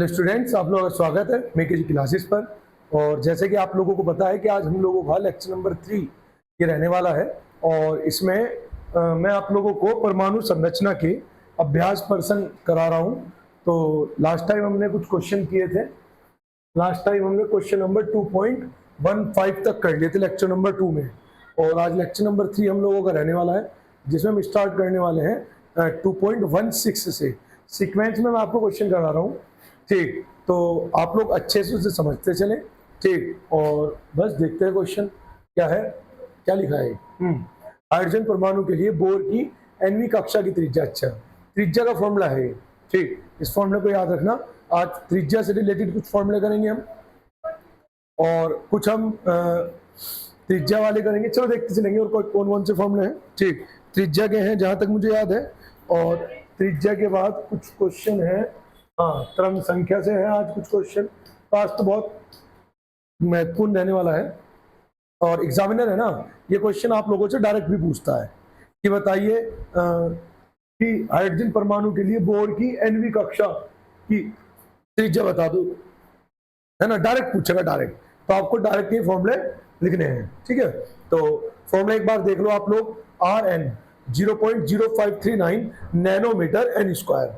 Hello students, आप लोगों का स्वागत है मेके जी क्लासेस पर। और जैसे कि आप लोगों को पता है कि आज हम लोगों का लेक्चर नंबर 3 ये रहने वाला है। और इसमें मैं आप लोगों को परमाणु संरचना के अभ्यास प्रश्न करा रहा हूँ। तो लास्ट टाइम हमने कुछ क्वेश्चन किए थे। लास्ट टाइम हमने क्वेश्चन नंबर 2.15 तक कर लिए थे लेक्चर नंबर 2 में। और आज लेक्चर नंबर 3 हम लोगों का रहने वाला है, जिसमें हम स्टार्ट करने वाले हैं 2.16 से। सीक्वेंस में मैं आपको क्वेश्चन करा रहा हूँ, ठीक। तो आप लोग अच्छे से उसे समझते चले, ठीक। और बस देखते हैं क्वेश्चन क्या है, क्या लिखा है। हाइड्रोजन परमाणु के लिए बोर की nवीं कक्षा की त्रिज्या, अच्छा त्रिज्या का फॉर्मूला है ये, ठीक। इस फॉर्मूले को याद रखना। आज त्रिज्या से रिलेटेड कुछ फॉर्मूले करेंगे हम, और कुछ हम त्रिज्या वाले करेंगे। चलो देखते चलेंगे और कौन कौन से फॉर्मूले हैं, ठीक। त्रिज्या के हैं जहां तक मुझे याद है, और त्रिज्या के बाद कुछ क्वेश्चन है, हाँ क्रम संख्या से है आज कुछ क्वेश्चन। तो आज तो बहुत महत्वपूर्ण रहने वाला है। और एग्जामिनर है ना, ये क्वेश्चन आप लोगों से डायरेक्ट भी पूछता है कि बताइए कि हाइड्रोजन परमाणु के लिए बोर की nवीं कक्षा की त्रिज्या बता दो, है ना। डायरेक्ट पूछेगा, डायरेक्ट। तो आपको डायरेक्ट ये फॉर्मूले लिखने हैं, ठीक है। तो फॉर्मूला एक बार देख लो आप लोग। Rn 0.0539 nanometre n square,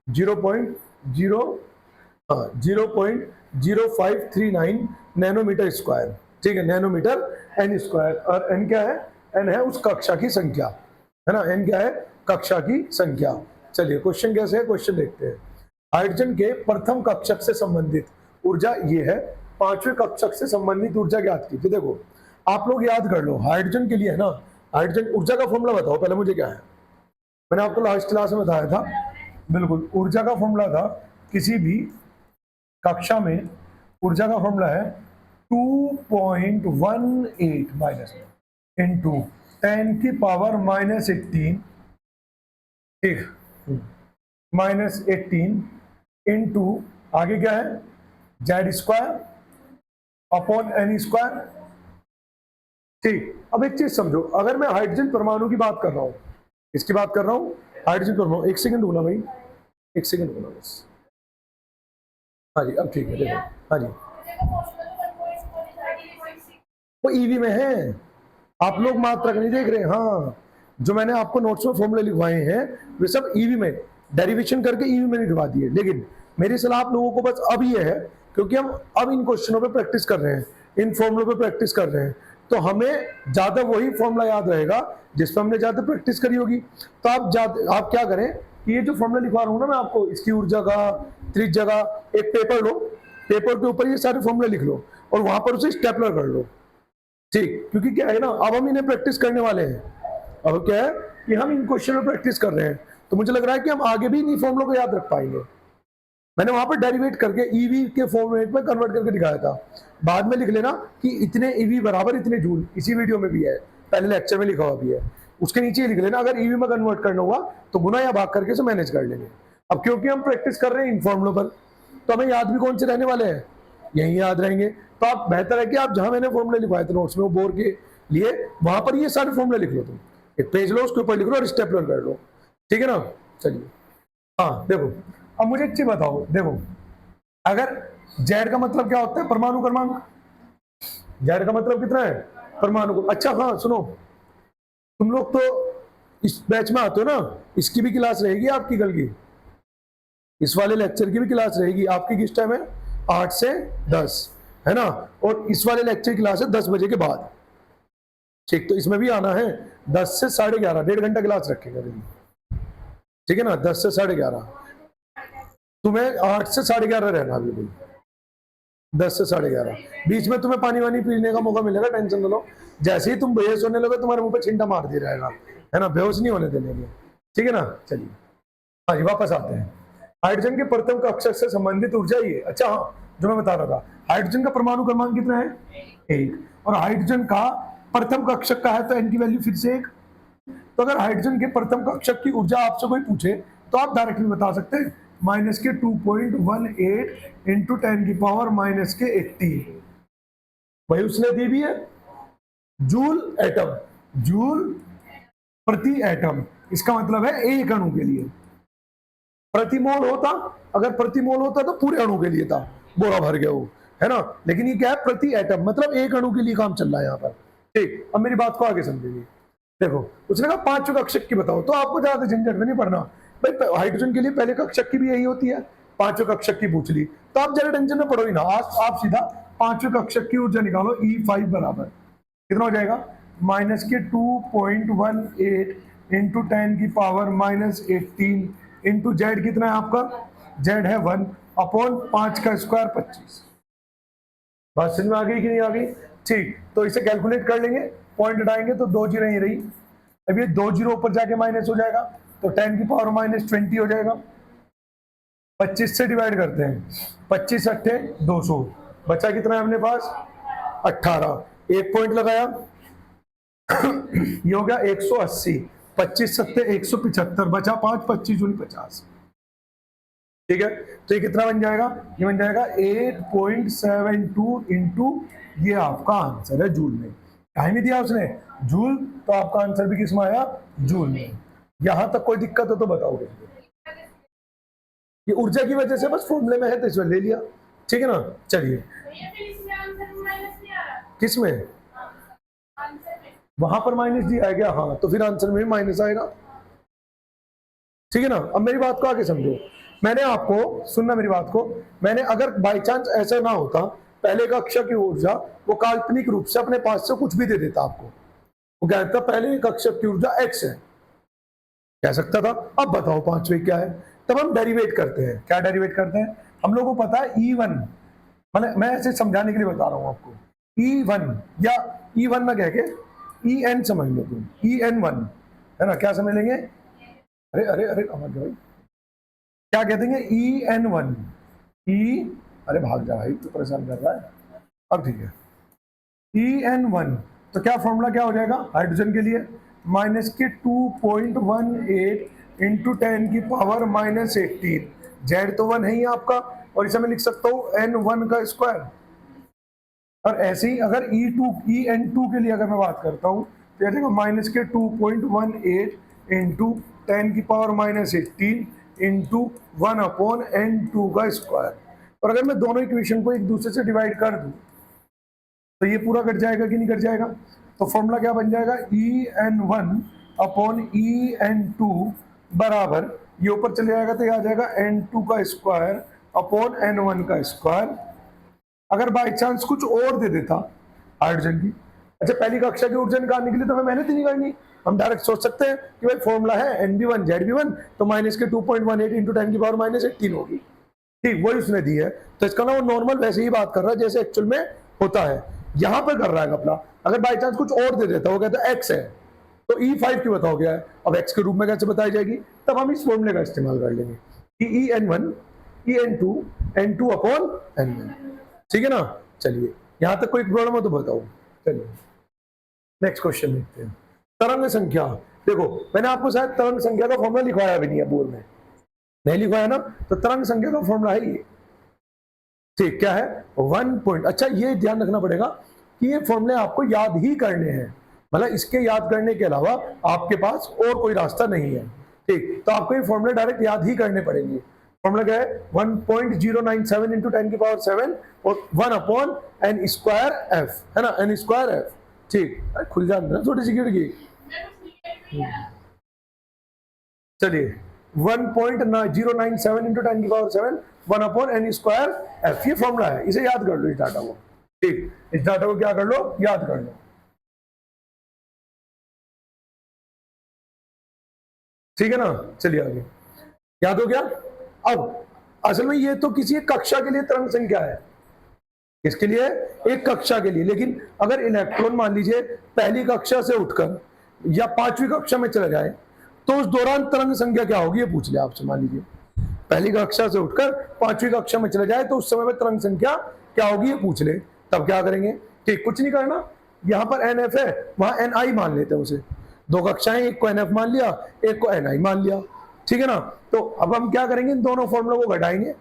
0.0539 nanometre square, ठीक है। नैनोमीटर n स्क्वायर, और n क्या है? n है उस कक्षा की संख्या, है ना। n क्या है? कक्षा की संख्या। चलिए क्वेश्चन कैसे है, क्वेश्चन देखते हैं। हाइड्रोजन के प्रथम कक्षक से संबंधित ऊर्जा ये है, पांचवें कक्षक से संबंधित ऊर्जा ज्ञात कीजिए। देखो आप लोग याद कर लो, हाइड्रोजन के लिए है ना, हाइड्रोजन ऊर्जा का फॉर्मूला बताओ पहले मुझे क्या है। मैंने आपको लास्ट क्लास में बताया था, बिल्कुल। ऊर्जा का फॉर्मूला था किसी भी कक्षा में, ऊर्जा का फॉर्मूला है 2.18 माइनस इंटू 10⁻⁻18, ठीक, -18 इंटू आगे क्या है, Z square upon N square, ठीक। अब एक चीज समझो, अगर मैं हाइड्रोजन परमाणु की बात कर रहा हूं, इसकी बात कर रहा हूं, हाइड्रोजन परमाणु, एक सेकंड बोला भाई, एक सेकंड बोला बस। हाँ जी अब ठीक है, देखो, हाँ जी वो ईवी में है, आप लोग मात्रक नहीं देख रहे। हाँ, जो मैंने आपको नोट्स में फॉर्मूले लिखवाए हैं वे सब ईवी में, डेरिवेशन करके ईवी में लिखवा दिए। लेकिन मेरी सलाह आप लोगों को बस अब ये है, क्योंकि हम अब इन क्वेश्चनों पे प्रैक्टिस कर रहे हैं, इन फॉर्मूलों पे प्रैक्टिस कर रहे हैं, तो हमें ज्यादा वही फॉर्मूला याद रहेगा जिस पर हमने ज्यादा प्रैक्टिस करी होगी। तो आप क्या करें कि ये जो फॉर्मूला लिखवा रहा हूँ ना मैं आपको, इसकी ऊर्जा का, त्रिज्या का, एक पेपर लो, पेपर के ऊपर ये सारे फॉर्मूले लिख लो और वहां पर उसे स्टेपलर कर लो, ठीक। क्योंकि क्या है ना, अब हम इन्हें प्रैक्टिस करने वाले हैं। अब क्या है कि हम इन क्वेश्चन में प्रैक्टिस कर रहे हैं, तो मुझे लग रहा है कि हम आगे भी इन फॉर्मूलों को याद रख पाएंगे। मैंने वहां पर डेरिवेट करके ईवी के फॉर्मेट में कन्वर्ट करके दिखाया था। बाद में लिख लेना कि इतने ईवी बराबर इतने जूल, इसी वीडियो में भी है, पहले लेक्चर में लिखा हुआ भी है, उसके नीचे लिख लेना। अगर ईवी में कन्वर्ट करना हुआ तो गुना या भाग करके से मैनेज कर लेंगे। अब क्योंकि हम प्रैक्टिस कर रहे हैं इन फॉर्मूलों पर, तो हमें याद भी कौन से रहने वाले हैं, यही याद रहेंगे। तो आप बेहतर है कि आप जहां मैंने फॉर्मूले लिखवाए थे नोट्स में, वो बोर के लिए, वहां पर ये सारे फॉर्मूले लिख लो, तुम एक पेज लो, उसके ऊपर लिख लो और स्टेपलर कर लो, ठीक है ना। चलिए हाँ देखो, अब मुझे एक चीज बताओ, देखो अगर जेड का मतलब क्या होता है, परमाणु क्रमांक, जेड का मतलब कितना है, परमाणु को। अच्छा हाँ सुनो, तुम लोग तो इस बैच में आते हो ना, इसकी भी क्लास रहेगी आपकी कल की, इस वाले लेक्चर की भी क्लास रहेगी आपकी। किस टाइम है, 8 से 10, है ना। और इस वाले लेक्चर की क्लास है 10 बजे के बाद, ठीक। तो इसमें भी आना है 10 से 11:30, 1.5 घंटा क्लास रखेगा, ठीक है ना। 10 से 11:30, तुम्हें 8 से 11:30 रहना, बिल्कुल 10 से 11:30। बीच में तुम्हें पानी वानी पीने का मौका मिलेगा, टेंशन न लो। जैसे ही तुम बेहोश होने लगे, तुम्हारे मुंह पे छिंटा मार दिया जाएगा, है ना, बेहोश नहीं होने देने, ठीक है ना। चलिए हाँ जी वापस आते हैं। हाइड्रोजन के प्रथम कक्षक से संबंधित ऊर्जा ये, अच्छा हाँ जो मैं बता रहा था, हाइड्रोजन का परमाणु क्रमांक कितना है, 1, और हाइड्रोजन का प्रथम कक्षक का है तो n की वैल्यू फिर से 1। तो अगर हाइड्रोजन के प्रथम कक्षक की ऊर्जा आपसे कोई पूछे तो आप डायरेक्टली बता सकते हैं, -2.18 इंटू 10⁻⁻80, वही उसने दी भी है, जूल एटम, जूल प्रति एटम। इसका मतलब है एक अणु के लिए, प्रति मोल होता, अगर प्रति मोल होता तो पूरे अणु के लिए था, बोरा भर गया वो, है ना। लेकिन ये क्या है, प्रति एटम, मतलब एक अणु के लिए काम चल रहा है यहाँ पर। ठीक, अब मेरी बात को आगे समझेंगे। देखो उसने कहा 5 कक्षक की बताओ, तो आपको ज्यादा झंझट में नहीं पड़ना भाई। हाइड्रोजन के लिए पहले कक्षक की भी यही होती है, 5 कक्षक की पूछ ली तो आप ज्यादा टेंशन में पड़ो ही ना। आप सीधा 5 कक्षक की ऊर्जा निकालो, E5 बराबर कितना हो जाएगा, माइनस के 2.18 इंटू 10 की पावर माइनस 18 इंटू जेड कितना है आपका, जेड है 1 अपॉन 5 का स्क्वायर 25। बात समझ में आ गई कि नहीं आ गई? ठीक, तो इसे कैलकुलेट कर लेंगे, पॉइंट हटाएंगे तो 2 जीरो ही रही। अब ये 2 जीरो ऊपर जाके माइनस हो जाएगा तो 10 की पावर माइनस 20 हो जाएगा। 25 से डिवाइड करते हैं, 25 अट्ठे 200, बचा कितना है अपने पास 18, एक पॉइंट लगाया ये हो गया 180, 25 सत्ते 175, बचा 5, 25 दूनी 50। ठीक है, तो ये कितना बन जाएगा, ये बन जाएगा 8.72 इंटू, ये आपका आंसर है जूल में। टाइम ही दिया उसने जूल, तो आपका आंसर भी किस में आया, जूल में। यहां तक कोई दिक्कत हो तो बताओगे। ये ऊर्जा की वजह से बस फॉर्मूले में है तो इसमें ले लिया, ठीक है ना। चलिए किस में, वहां पर माइनस दिया गया, हाँ तो फिर आंसर में भी माइनस आएगा, ठीक है ना। अब मेरी बात को आगे समझो, मैंने आपको सुनना मेरी बात को, मैंने अगर बाई चांस ऐसा ना होता, पहले कक्षा की ऊर्जा वो काल्पनिक रूप से अपने पास से कुछ भी दे देता आपको, वो कहता पहले कक्षा की ऊर्जा x है, कह सकता था। अब बताओ पांचवे क्या है, तब हम डेरिवेट करते हैं। क्या डेरिवेट करते हैं, हम लोगों को पता है E1, मतलब मैं ऐसे समझाने के लिए बता रहा हूं आपको, E1 या E1 में कह के En समझ लो तुम, En1 है ना, क्या समझ लेंगे, अरे अरे अरे भाई क्या कह देंगे, En1 अरे भाग जा भाई, तो परेशान कर रहा है। अब ठीक है, En1 तो क्या फॉर्मूला क्या हो जाएगा हाइड्रोजन के लिए, माइनस के 2.18 इंटू 10 की पावर माइनस 18, जेड तो 1 है ही आपका, और इसे मैं लिख सकता हूँ N1 का स्क्वायर। और ऐसे ही अगर En2 के लिए अगर मैं बात करता हूँ तो यह देखो माइनस के 2.18 इंटू 10 की power minus 18 into 1 upon N2 का स्क्वायर। और अगर मैं दोनों इक्वेशन को एक दूसरे से डिवाइड कर दूं तो ये पूरा कट जाएगा कि नहीं कट जाएगा, तो फॉर्मूला क्या बन जाएगा, En1 अपॉन En2 बराबर, ये ऊपर चले जाएगा तो ये आ जाएगा N2 का स्क्वायर अपॉन N1 का स्क्वायर। अगर बाई चांस कुछ और दे देता हाइड्रोजन की, अच्छा पहली कक्षा की ऊर्जा निकालने के लिए तो हमें मेहनत ही नहीं करनी, हम डायरेक्ट सोच सकते हैं कि भाई फॉर्मूला है NB1 ZB1, तो माइनस के 2.18 इंटू 10 की पावर माइनस 18 होगी, ठीक वही उसने दी है। तो इसका ना वो नॉर्मल वैसे ही बात कर रहा है जैसे एक्चुअल में होता है, यहां पर कर रहा है अपना। अगर बाई चांस कुछ और दे देता, वो कहता है x है, तो E5 की बताओ क्या है, अब x के रूप में कैसे बताई जाएगी, तब हम इस फॉर्मूले का इस्तेमाल कर लेंगे कि En1 En2 N2 upon N1, ठीक है ना। चलिए यहां तक कोई प्रॉब्लम हो तो बताओ। चलिए नेक्स्ट क्वेश्चन देखते हैं, तरंग संख्या। देखो मैंने आपको शायद तरंग संख्या का फॉर्मूला लिखवाया भी नहीं है बोर्ड में, नहीं लिखवाया ना, तो तरंग संख्या का फॉर्मूला है ये, ठीक क्या है 1 पॉइंट। अच्छा ये ध्यान रखना पड़ेगा कि ये फॉर्मूले आपको याद ही करने हैं, मतलब इसके याद करने के अलावा आपके पास और कोई रास्ता नहीं है, ठीक। तो आपको ये फॉर्मूले डायरेक्ट याद ही करने पड़ेंगे। फॉर्मूला क्या है 1.097 इंटू 10 की पावर 7 और 1 अपॉन एन स्क्वायर एफ, है ना, एन स्क्वायर एफ, ठीक। खुल जाना छोटी सी खिड़की। चलिए 1.097 इंटू 10 की power 7 1 upon N square F, ये फॉर्मूला है, इसे याद कर लो इस डाटा को, ठीक। इस डाटा को क्या कर लो, याद कर लो, ठीक है ना। चलिए आगे, याद हो गया। अब असल में ये तो किसी एक कक्षा के लिए तरंग संख्या है, किसके लिए, एक कक्षा के लिए। लेकिन अगर इलेक्ट्रॉन मान लीजिए पहली कक्षा से उठकर या 5वीं कक्षा में चला जाए तो उस दौरान तरंग संख्या क्या होगी, ये पूछ लिया आपसे। मान लीजिए पहली कक्षा से उठकर 5वीं कक्षा में चले जाए तो उस समय में तरंग संख्या क्या होगी, ये पूछ ले, तब क्या करेंगे, ठीक कुछ नहीं करना, यहाँ पर NF है वहां NI मान लेते हैं उसे, दो कक्षाएं, एक को NF मान लिया एक को NI मान लिया, ठीक है ना। तो अब हम क्या करेंगे, इन दोनों फॉर्मूलों को घटाएंगे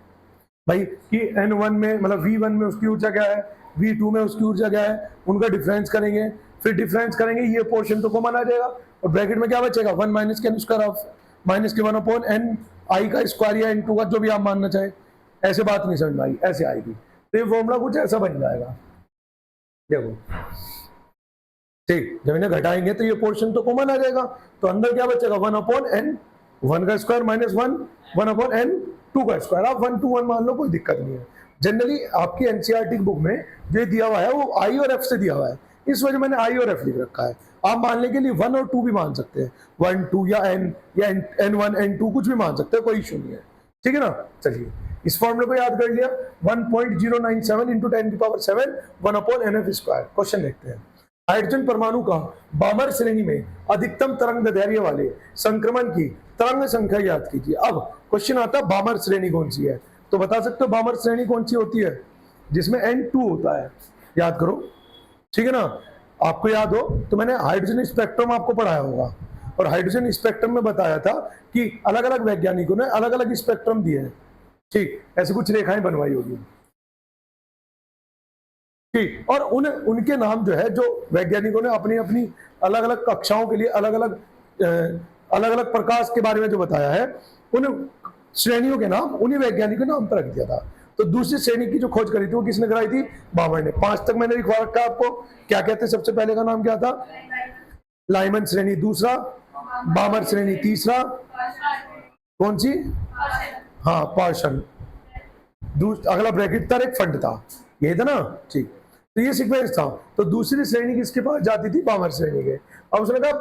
भाई कि N1 में मतलब V1 में उसकी ऊर्जा क्या है, V2 में उसकी ऊर्जा क्या है, उनका डिफरेंस करेंगे, फिर डिफरेंस करेंगे, ये पोर्शन तो कॉमन आ जाएगा और ब्रैकेट में क्या बचेगा 1 माइनस के n स्क्वायर ऑफ माइनस के 1 अपॉन n आई का स्क्वायर या n2 का, जो भी आप मानना चाहे। ऐसे बात नहीं समझ में आई, ऐसे आएगी। तो ये फॉर्मूला कुछ ऐसा बन जाएगा, देखो ठीक। जब इन्हें घटाएंगे तो ये पोर्शन तो कॉमन आ जाएगा, तो अंदर क्या बचेगा 1/n, 1 का स्क्वायर माइनस 1, 1/n 2 का स्क्वायर। आप 1 to 1 मान लो, कोई दिक्कत नहीं है। जनरली आपकी एनसीईआरटी बुक में जो दिया हुआ है वो आई और एफ से दिया हुआ है, इस वजह मैंने आई और एफ लिख रखा है। आप मानने के लिए 1 और 2 भी मान सकते हैं, 1 2 या n या n1 n2 कुछ भी मान सकते हैं, कोई इशू नहीं है, ठीक है ना। चलिए इस फॉर्मूले को याद कर लिया, 1.097 इंटू 10 की पावर 7 1/nf स्क्वायर। क्वेश्चन देखते हैं। हाइड्रोजन परमाणु का बामर श्रेणी में अधिकतम तरंग दैर्घ्य वाले संक्रमण की तरंग संख्या याद कीजिए। अब क्वेश्चन आता है बामर श्रेणी कौन सी है, तो बता सकते हो बामर श्रेणी कौन सी होती है, जिसमें n2 होता है, याद करो, ठीक है ना। आपको याद हो तो मैंने हाइड्रोजन स्पेक्ट्रम आपको पढ़ाया होगा, और हाइड्रोजन स्पेक्ट्रम में बताया था कि अलग अलग वैज्ञानिकों ने अलग अलग स्पेक्ट्रम दिए हैं, ठीक, ऐसे कुछ रेखाएं बनवाई होगी, ठीक। और उनके नाम जो है, जो वैज्ञानिकों ने अपनी अपनी अलग अलग कक्षाओं के लिए अलग अलग प्रकाश के बारे में जो बताया है, उन श्रेणियों के नाम उन्हीं वैज्ञानिकों ने नाम पर रख दिया था। तो दूसरी श्रेणी की जो खोज करी थी वो किसने कराई थी, बामर ने। 5 तक मैंने लिखवा रखा है आपको, क्या कहते हैं, सबसे पहले का नाम क्या था, लाइमन श्रेणी, दूसरा बामर श्रेणी, तीसरा कौन सी, हाँ पार्शन, अगला ब्रैकेट था, एक फंड था, ये था ना, ठीक। तो ये सीक्वेंस था। तो दूसरी श्रेणी किसके पास जाती थी, बामर श्रेणी के। अब उसने कहा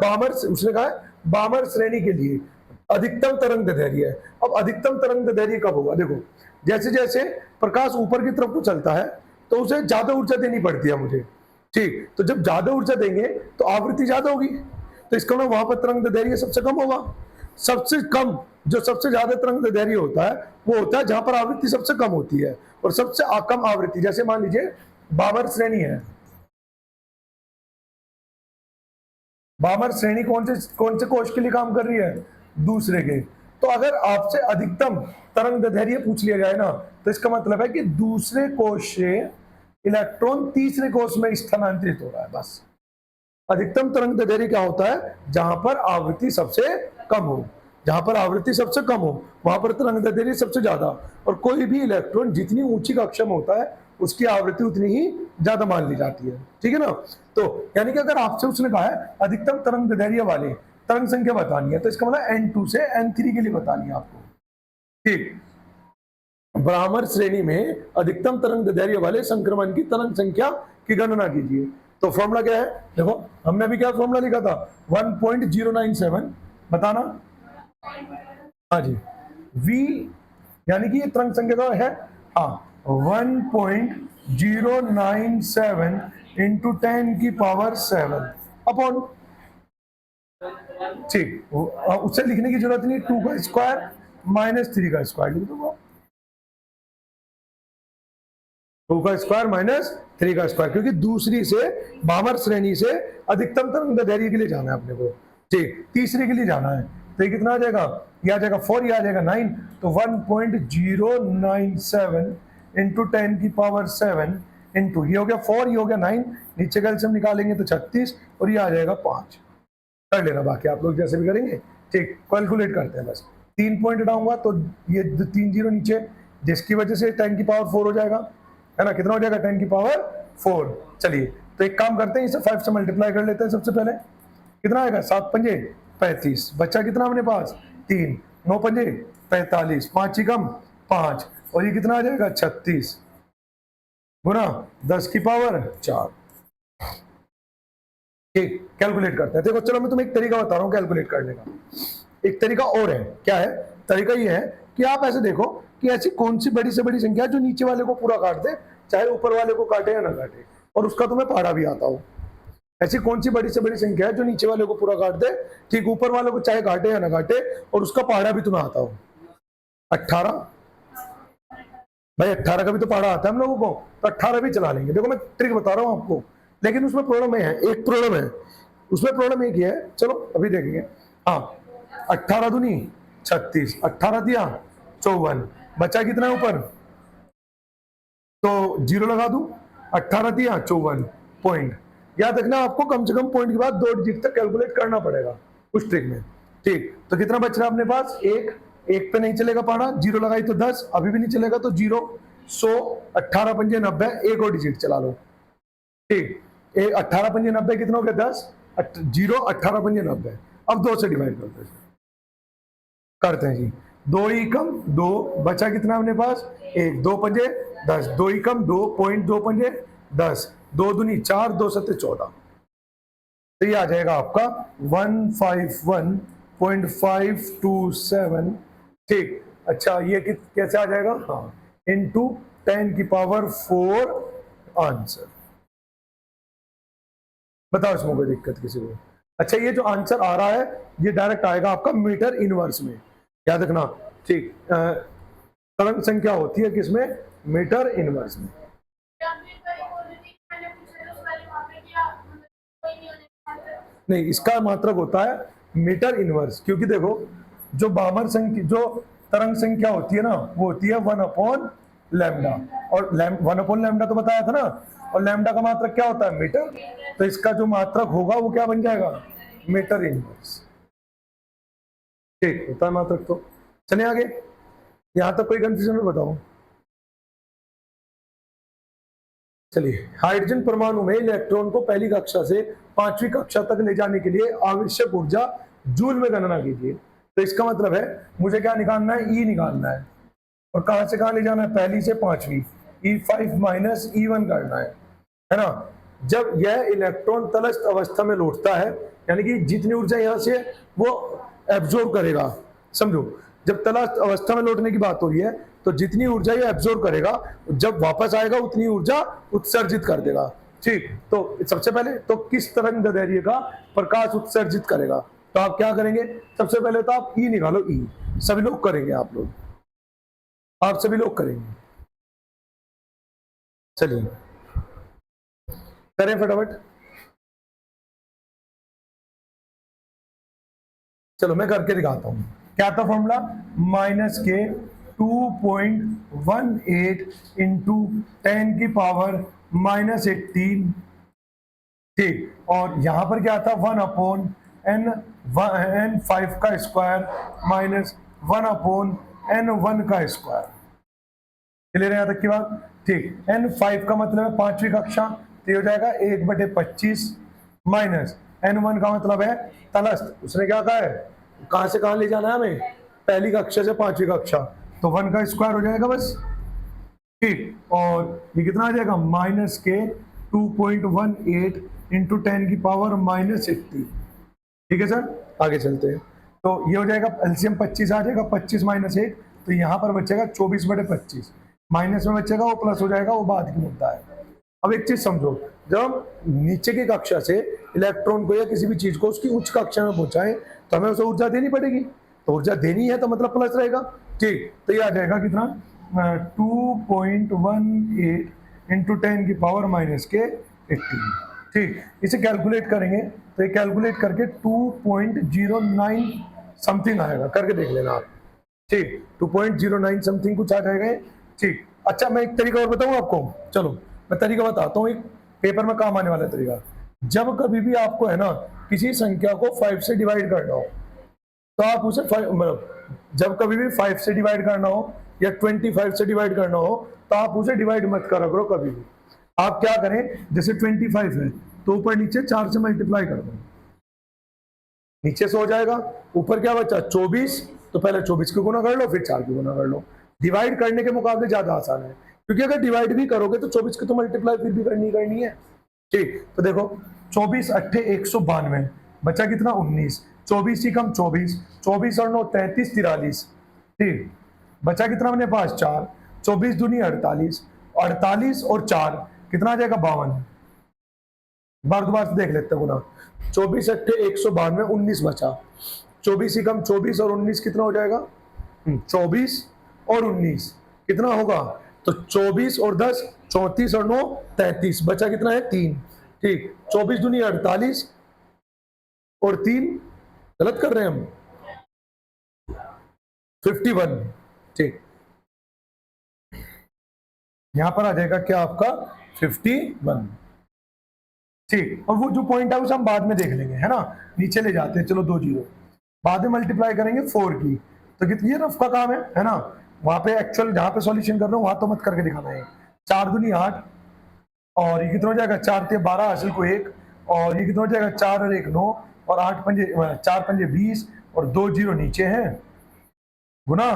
बामर श्रेणी के लिए अधिकतम तरंग दैर्घ्य है। अब अधिकतम तरंग दैर्घ्य कब होगा, देखो जैसे जैसे प्रकाश ऊपर की तरफ को चलता है तो उसे ज्यादा ऊर्जा देनी पड़ती है मुझे, ठीक। तो जब ज्यादा ऊर्जा देंगे तो आवृत्ति ज्यादा होगी, तो इसका मतलब वहां पर तरंग दैर्घ्य सबसे कम होगा। सबसे कम, जो सबसे ज्यादा तरंग दैर्घ्य होता है वो होता है जहां पर आवृत्ति सबसे कम होती है, और सबसे कम आवृत्ति, जैसे मान लीजिए बामर श्रेणी है, बामर श्रेणी कौन से कोश के लिए काम कर रही है, दूसरे के। तो अगर आपसे अधिकतम तरंग दैर्घ्य पूछ लिया जाए ना, तो इसका मतलब है कि दूसरे कोश से इलेक्ट्रॉन तीसरे कोश में स्थानांतरित हो रहा है, बस। अधिकतम तरंग दैर्घ्य क्या होता है, जहां पर आवृत्ति सबसे कम हो, जहां पर आवृत्ति सबसे कम हो वहां पर तरंग दैर्घ्य सबसे ज्यादा। और कोई भी इलेक्ट्रॉन जितनी ऊंची कक्षा में होता है उसकी आवृत्ति उतनी ही ज्यादा मान ली जाती है, ठीक है ना। तो यानी कि अगर आपसे उसने कहा है अधिकतम तरंग दैर्घ्य वाले तरंग संख्या बतानी है, तो इसका मतलब n2 से n3 के लिए बतानी है आपको, ठीक। बामर श्रेणी में अधिकतम तरंग दैर्घ्य वाले संक्रमण की तरंग संख्या की गणना कीजिए। तो फॉर्मूला क्या है, देखो हमने अभी क्या फॉर्मूला लिखा था, 1.097 बताना, हाँ जी, v यानी कि ये तरंग संख्या का है, हाँ 1.097 इंटू 10 की पावर 7 अपॉन, ठीक। उससे लिखने की जरूरत नहीं, 2 का स्क्वायर माइनस 3 का स्क्वायर लिख दूंगा, 2 का स्क्वायर माइनस 3 का स्क्वायर, क्योंकि दूसरी से बामर श्रेणी से अधिकतम तरंग दैर्घ्य के लिए जाना है अपने को, ठीक। तीसरे के लिए जाना है, तो ये कितना आ जाएगा, ये आ जाएगा 4, ये आ जाएगा 9, तो 1.097 इंटू 10 की पावर 7 इंटू ये हो गया 4, ये हो गया 9, नीचे का एलसीएम निकालेंगे तो 36, और ये आ जाएगा 5। कर लेना बाकी आप लोग जैसे भी करेंगे, ठीक। कैलकुलेट करते हैं, बस 3 पॉइंट हटाऊंगा तो ये 3 जीरो नीचे, जिसकी वजह से 10 की पावर 4 हो जाएगा, है ना। कितना हो जाएगा, 10 की पावर 4। चलिए तो एक काम करते हैं, इसे 5 से मल्टीप्लाई कर लेते हैं। सबसे पहले कितना आएगा, 7 पंजे 35, बच्चा कितना अपने पास 3, 9 पंजे 45, 5 ही कम 5, और ये कितना आ जाएगा 36 गुना 10 की पावर 4, ठीक। कैलकुलेट करते हैं, देखो चलो मैं तुम्हें एक तरीका बता रहा हूँ कैलकुलेट करने का। एक तरीका और है, क्या है तरीका, ये है कि आप ऐसे देखो कि ऐसी कौन सी बड़ी से बड़ी संख्या जो नीचे वाले को पूरा काट दे, चाहे ऊपर वाले को काटे या ना काटे, और उसका तुम्हें पहाड़ा भी आता हो। ऐसी कौन सी बड़ी से बड़ी संख्या है जो नीचे वाले को पूरा काट दे, ठीक, ऊपर वाले को चाहे काटे या ना काटे, और उसका पहाड़ा भी तुम्हें आता हो। 18, भाई 18 का भी तो पहाड़ा आता है हम लोगों को, तो 18 भी चला लेंगे। देखो मैं ट्रिक बता रहा हूँ आपको, लेकिन उसमें प्रॉब्लम है, एक प्रॉब्लम है, उसमें प्रॉब्लम एक ही है, चलो अभी देखेंगे। हाँ 18 दूनी 36, 18 दिया 54, बचा कितना है ऊपर, तो 0 लगा दूं, 18 दिया 54 पॉइंट। याद रखना आपको कम से कम पॉइंट के बाद 2 डिजिट तक कैलकुलेट करना पड़ेगा उस ट्रिक में, ठीक। तो कितना बच रहा है अपने पास, 1 एक पे नहीं चलेगा पाना, 0 लगाई तो 10, अभी भी नहीं चलेगा तो 0, 100, 18 पंजे 90, एक और डिजिट चला लो। ठीक, 18 पंजे 90 कितना हो गया 10, 0 18 पंजे 90। अब 2 से डिवाइड करते हैं जी, 2 ही कम 2, बचा कितना अपने पास 1, 2 पंजे 10, 2 ही कम 2, 0.2 पंजे 10, 2 दूनी 4, 2 सत्ते 14। तो ये आ जाएगा आपका 151.527। ठीक, अच्छा ये कैसे आ जाएगा, हाँ, इंटू 10⁴ आंसर। बताओ इसमें कोई दिक्कत किसी को? अच्छा, ये जो आंसर आ रहा है ये डायरेक्ट आएगा आपका मीटर इनवर्स में, याद रखना। ठीक, तरंग संख्या होती है किसमें, मीटर इनवर्स में। नहीं, इसका मात्रक होता है मीटर इनवर्स, क्योंकि देखो जो बामर संख्या, जो तरंग संख्या होती है ना, वो होती है 1/λ, और 1/λ तो बताया था ना, और लैम्डा का मात्रक क्या होता है, मीटर। तो इसका जो मात्रक होगा वो क्या बन जाएगा, मीटर इनवर्स। ठीक, होता है मात्रक। तो चले आगे, यहां तक कोई कंफ्यूजन बताओ। चलिए, हाइड्रोजन परमाणु में इलेक्ट्रॉन को पहली कक्षा से 5वीं कक्षा तक ले जाने के लिए आवश्यक ऊर्जा जूल में गणना कीजिए। तो इसका मतलब है मुझे क्या निकालना है, ई निकालना है, और कहां से कहां ले जाना है, पहली से 5वीं, E5 माइनस E1 करना है ना। जब यह इलेक्ट्रॉन तटस्थ अवस्था में लौटता है, यानी कि जितनी ऊर्जा यहां से वो एब्जॉर्ब करेगा, समझो, जब तटस्थ अवस्था में लौटने की बात हो रही है तो जितनी ऊर्जा ये एब्जॉर्ब करेगा, जब वापस आएगा उतनी ऊर्जा उत्सर्जित कर देगा। ठीक, तो सबसे पहले तो किस तरंग दैर्ध्य का प्रकाश उत्सर्जित करेगा, तो आप क्या करेंगे, सबसे पहले तो आप ई निकालो, ई सभी लोग करेंगे, आप सभी लोग करेंगे। चलिए करें फटाफट। चलो मैं करके दिखाता हूं, क्या था फॉर्मूला, -के 2.18 इंटू 10⁻⁻18। ठीक, और यहां पर क्या था, 1/n5 का स्क्वायर माइनस 1/n1 का स्क्वायर। क्लियर है यहां तक की बात? ठीक, n5 का मतलब है 5वीं कक्षा, तो हो जाएगा 1/25 माइनस n1 का मतलब है तलस्थ, उसने क्या कहा है, कहां से कहां ले जाना है हमें, पहली कक्षा से 5वीं कक्षा, तो 1 का स्क्वायर हो जाएगा बस। ठीक, और ये कितना आ जाएगा, -के 2.18 इंटू 10⁻⁻80। ठीक है सर, आगे चलते हैं। तो ये हो जाएगा एलसीएम 25 आ जाएगा, 25 माइनस 1, तो यहाँ पर बचेगा 24/25, माइनस में बचेगा वो प्लस हो जाएगा, वो बाद की मुद्दा है। अब एक चीज समझो, जब हम नीचे की कक्षा से इलेक्ट्रॉन को या किसी भी चीज को उसकी उच्च कक्षा में पहुंचाएं तो हमें उसे ऊर्जा देनी पड़ेगी, तो ऊर्जा देनी है तो मतलब प्लस रहेगा। ठीक, तो ये आ जाएगा कितना, 2.18 इंटू 10⁻⁻18। ठीक, इसे कैलकुलेट करेंगे तो ये कैलकुलेट करके 2.09 समथिंग आएगा, करके देख लेना आप। ठीक, 2.09 समथिंग कुछ आ जाएगा। ठीक, अच्छा मैं एक तरीका और बताऊं आपको, चलो मैं तरीका बताता हूँ, एक पेपर में काम आने वाला तरीका। जब कभी भी आपको है ना किसी संख्या को 5 से डिवाइड करना हो, तो आप उसे मतलब जब कभी भी 5 से डिवाइड करना हो या 25 से डिवाइड करना हो, तो आप उसे डिवाइड मत करा करो कभी भी। आप क्या करें, जैसे 25 है तो ऊपर नीचे 4 से मल्टीप्लाई कर दो, नीचे से हो जाएगा, ऊपर क्या बचा 24, तो पहले 24 की गुना कर लो, फिर 4 की गुना कर लो। डिवाइड करने के मुकाबले ज्यादा आसान है, क्योंकि अगर डिवाइड भी करोगे तो 24 की तो मल्टीप्लाई फिर भी करनी है। ठीक, तो देखो 24 8 192, बचा कितना 19, 24 ही कम 24, 24 और 9 33 43। ठीक, बचा कितना अपने पास 4, 24 दूनी 48, 48 और 4 कितना आ जाएगा 52। बार दोबारा से देख लेते हैं गुना, 24 8 192, 19 बचा, 24 ही कम 24 और 19 कितना हो जाएगा, 24 और 19 कितना होगा, तो 24 और 10 34 और 9 33, बचा कितना है 3। ठीक, 24 दूनी 48 और 3 गलत कर रहे हैं हम, 51। ठीक, यहां पर आ जाएगा क्या आपका 51। ठीक, और वो जो पॉइंट है उसे हम बाद में देख लेंगे, है ना, नीचे ले जाते हैं। चलो 2 0 बाद में मल्टीप्लाई करेंगे 4 की, तो कितनी ये रफ का काम है ना। वहां पे एक्चुअल जहां पे सॉल्यूशन कर रहा हूँ वहां तो मत करके दिखाना है। 4 दूनी 8 और ये कितना हो जाएगा 4 ते 12 हासिल को 1 और ये कितना हो जाएगा 4 और 1 9 और 8 पंजे 4 पंजे 20 और 2 जीरो नीचे हैं गुना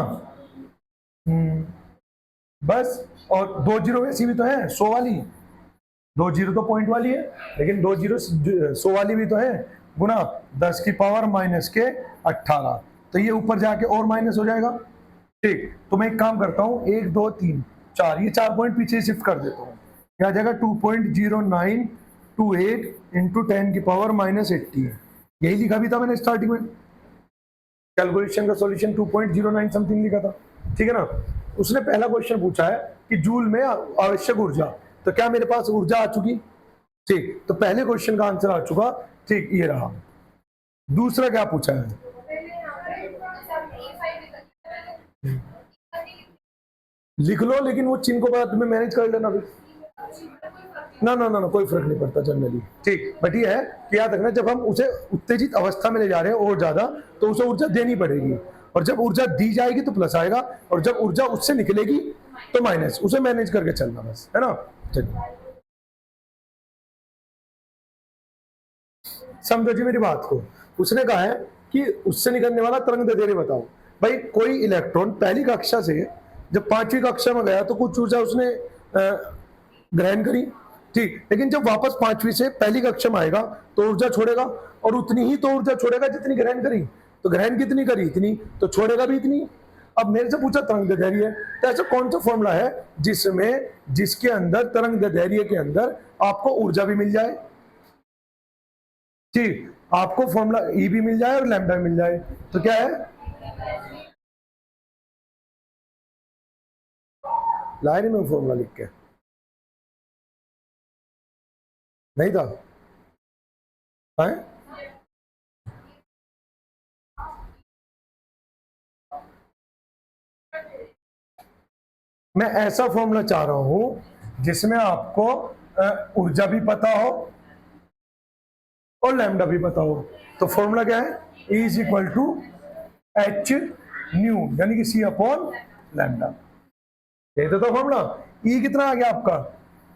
बस। और 2 जीरो वैसी भी तो है 100 वाली, 2 जीरो तो पॉइंट वाली है लेकिन 2 जीरो 100 वाली भी तो है गुना 10 की पावर माइनस के 18। तो ये ऊपर जाके और माइनस हो जाएगा। ठीक, तो मैं एक काम करता हूँ 1 2 3 4 ये 4 पॉइंट पीछे शिफ्ट कर देता हूँ। क्या आ जाएगा 2.0928 इंटू 10 की पावर माइनस 80। यही लिखा भी था मैंने स्टार्टिंग में, कैलकुलेशन का सॉल्यूशन 2.09 समथिंग लिखा था। ठीक है ना। उसने पहला क्वेश्चन पूछा है कि जूल में आवश्यक ऊर्जा, तो क्या मेरे पास ऊर्जा आ चुकी। ठीक, तो पहले क्वेश्चन का आंसर आ चुका। ठीक, ये रहा। दूसरा क्या पूछा है, लिख लो लेकिन वो चिन्ह को पता तुम्हें मैनेज कर लेना फिर। ना ना ना ना कोई फर्क नहीं पड़ता जनरली। ठीक, बट ये है कि याद रखना जब हम उसे उत्तेजित अवस्था में ले जा रहे हैं और ज्यादा तो उसे ऊर्जा देनी पड़ेगी और जब ऊर्जा दी जाएगी तो प्लस आएगा और जब ऊर्जा उससे निकलेगी तो माइनस। उसे मैनेज करके चलना बस, है ना। चलिए समझो जी मेरी बात को। उसने कहा है कि उससे निकलने वाला तरंग दैर्ध्य बताओ। भाई कोई इलेक्ट्रॉन पहली कक्षा से जब 5वीं कक्षा में गया तो कुछ ऊर्जा उसने ग्रहण करी। ठीक, लेकिन जब वापस 5वीं से पहली कक्षा में आएगा तो ऊर्जा छोड़ेगा और उतनी ही तो ऊर्जा छोड़ेगा जितनी ग्रहण करी। तो ग्रहण कितनी करी इतनी, तो छोड़ेगा भी इतनी। अब मेरे से पूछा तरंग दैर्ध्य, तो ऐसा कौन सा फॉर्मूला है जिसमें जिसके अंदर तरंग दैर्ध्य के अंदर आपको ऊर्जा भी मिल जाए। ठीक, आपको फॉर्मूला ई भी मिल जाए और लैम्डा भी मिल जाए। तो क्या है, लाइन में फॉर्मूला लिख के नहीं था है? मैं ऐसा फॉर्मूला चाह रहा हूं जिसमें आपको ऊर्जा भी पता हो और लैम्डा भी पता हो। तो फॉर्मूला क्या है, E is equal to H nu यानी कि सी अपॉन लैम्डा। ये तो फॉर्मूला। E कितना आ गया आपका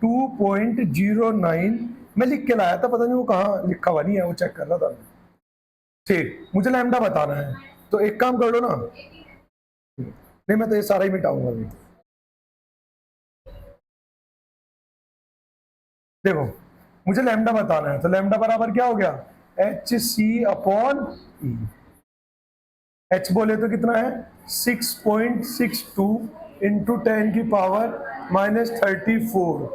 2.09। मैं लिख के लाया था, पता नहीं वो कहाँ लिखा हुआ नहीं है, वो चेक कर रहा था। ठीक, मुझे लैम्डा बताना है तो एक काम कर लो ना, नहीं मैं तो ये सारा ही मिटाऊंगा अभी। देखो मुझे लैम्डा बताना है तो लैम्डा बराबर क्या हो गया एच सी अपॉन ई। एच बोले तो कितना है 6.62 इंटू 10 की पावर माइनस 34।